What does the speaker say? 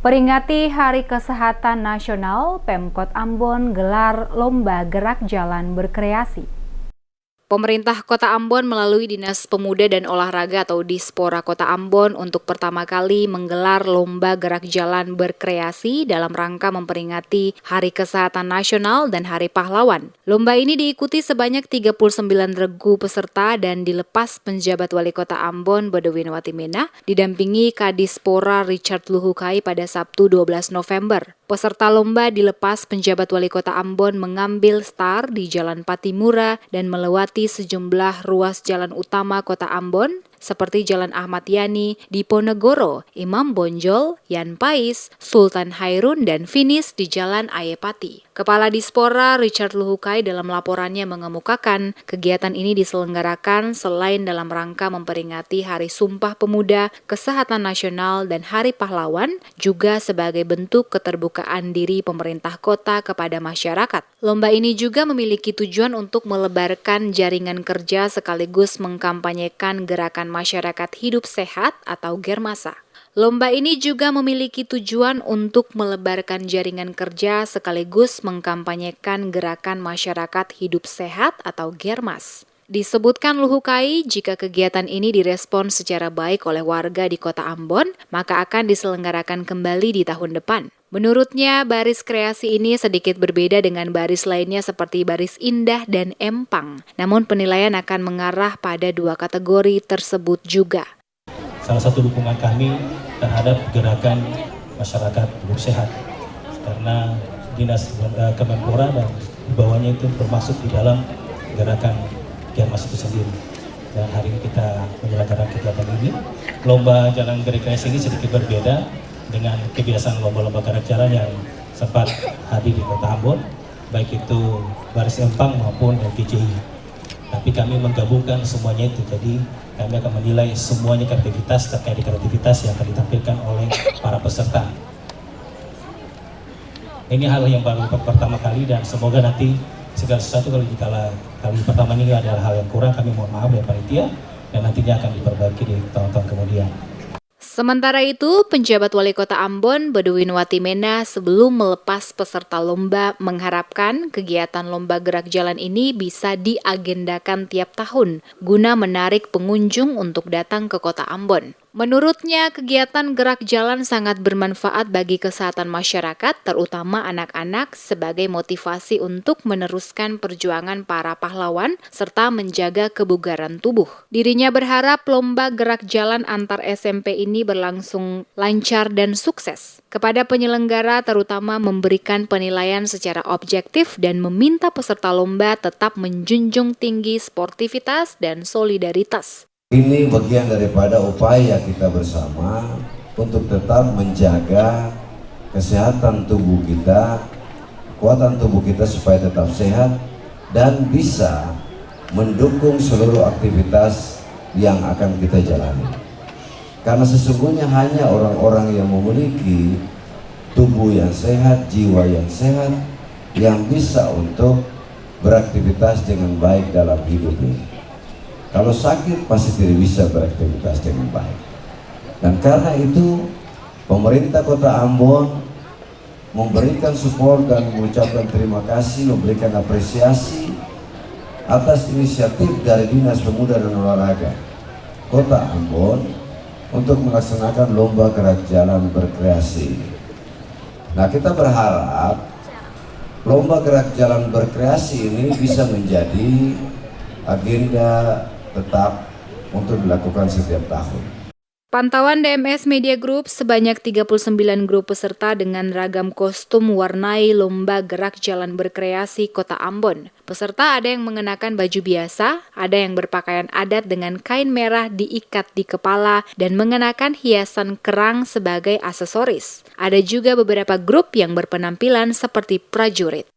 Peringati Hari Kesehatan Nasional, Pemkot Ambon gelar lomba gerak jalan berkreasi. Pemerintah Kota Ambon melalui Dinas Pemuda dan Olahraga atau Dispora Kota Ambon untuk pertama kali menggelar lomba gerak jalan berkreasi dalam rangka memperingati Hari Kesehatan Nasional dan Hari Pahlawan. Lomba ini diikuti sebanyak 39 regu peserta dan dilepas penjabat Wali Kota Ambon Badowinawati Mena didampingi Kadispora Richard Luhukai pada Sabtu 12 November. Peserta lomba dilepas penjabat Wali Kota Ambon mengambil start di Jalan Patimura dan melewati sejumlah ruas jalan utama Kota Ambon seperti Jalan Ahmad Yani, Diponegoro, Imam Bonjol, Yan Pais, Sultan Hairun, dan finish di Jalan Ayepati. Kepala Dispora Richard Luhukai dalam laporannya mengemukakan kegiatan ini diselenggarakan selain dalam rangka memperingati Hari Sumpah Pemuda, Kesehatan Nasional, dan Hari Pahlawan, juga sebagai bentuk keterbukaan diri pemerintah kota kepada masyarakat. Lomba ini juga memiliki tujuan untuk melebarkan jaringan kerja sekaligus mengkampanyekan gerakan masyarakat hidup sehat atau Germasa. Lomba ini juga memiliki tujuan untuk melebarkan jaringan kerja sekaligus mengkampanyekan gerakan masyarakat hidup sehat atau Germas. Disebutkan Luhukai, jika kegiatan ini direspon secara baik oleh warga di Kota Ambon, maka akan diselenggarakan kembali di tahun depan. Menurutnya, baris kreasi ini sedikit berbeda dengan baris lainnya seperti baris indah dan empang. Namun penilaian akan mengarah pada dua kategori tersebut juga. Salah satu dukungan kami terhadap gerakan masyarakat hidup sehat, karena Dinas Kemenpora dan di bawahnya itu termasuk di dalam gerakan Germas itu sendiri. Dan hari ini kita menyelenggarakan kegiatan ini. Lomba jalan rekreasi ini sedikit berbeda dengan kebiasaan lomba-lomba gerak jalan yang sempat hadir di Kota Ambon, baik itu baris empang maupun LPJI. Tapi kami menggabungkan semuanya itu, jadi kami akan menilai semuanya kreativitas terkait kreativitas yang akan ditampilkan oleh para peserta. Ini hal yang baru pertama kali dan semoga nanti segala sesuatu kalau kali pertama ini adalah hal yang kurang, kami mohon maaf ya panitia, dan nantinya akan diperbaiki di tahun-tahun kemudian. Sementara itu, penjabat Wali Kota Ambon Badowinawati Mena sebelum melepas peserta lomba mengharapkan kegiatan lomba gerak jalan ini bisa diagendakan tiap tahun guna menarik pengunjung untuk datang ke Kota Ambon. Menurutnya, kegiatan gerak jalan sangat bermanfaat bagi kesehatan masyarakat, terutama anak-anak, sebagai motivasi untuk meneruskan perjuangan para pahlawan serta menjaga kebugaran tubuh. Dirinya berharap lomba gerak jalan antar SMP ini berlangsung lancar dan sukses. Kepada penyelenggara terutama memberikan penilaian secara objektif dan meminta peserta lomba tetap menjunjung tinggi sportivitas dan solidaritas. Ini bagian daripada upaya kita bersama untuk tetap menjaga kesehatan tubuh kita, kekuatan tubuh kita supaya tetap sehat dan bisa mendukung seluruh aktivitas yang akan kita jalani. Karena sesungguhnya hanya orang-orang yang memiliki tubuh yang sehat, jiwa yang sehat, yang bisa untuk beraktivitas dengan baik dalam hidup ini. Kalau sakit pasti tidak bisa beraktivitas dengan baik. Dan karena itu pemerintah Kota Ambon memberikan support dan mengucapkan terima kasih, memberikan apresiasi atas inisiatif dari Dinas Pemuda dan Olahraga Kota Ambon untuk melaksanakan lomba gerak jalan berkreasi. Nah, kita berharap lomba gerak jalan berkreasi ini bisa menjadi agenda tetap untuk dilakukan setiap tahun. Pantauan DMS Media Group, sebanyak 39 grup peserta dengan ragam kostum warnai lomba gerak jalan berkreasi Kota Ambon. Peserta ada yang mengenakan baju biasa, ada yang berpakaian adat dengan kain merah diikat di kepala dan mengenakan hiasan kerang sebagai aksesoris. Ada juga beberapa grup yang berpenampilan seperti prajurit.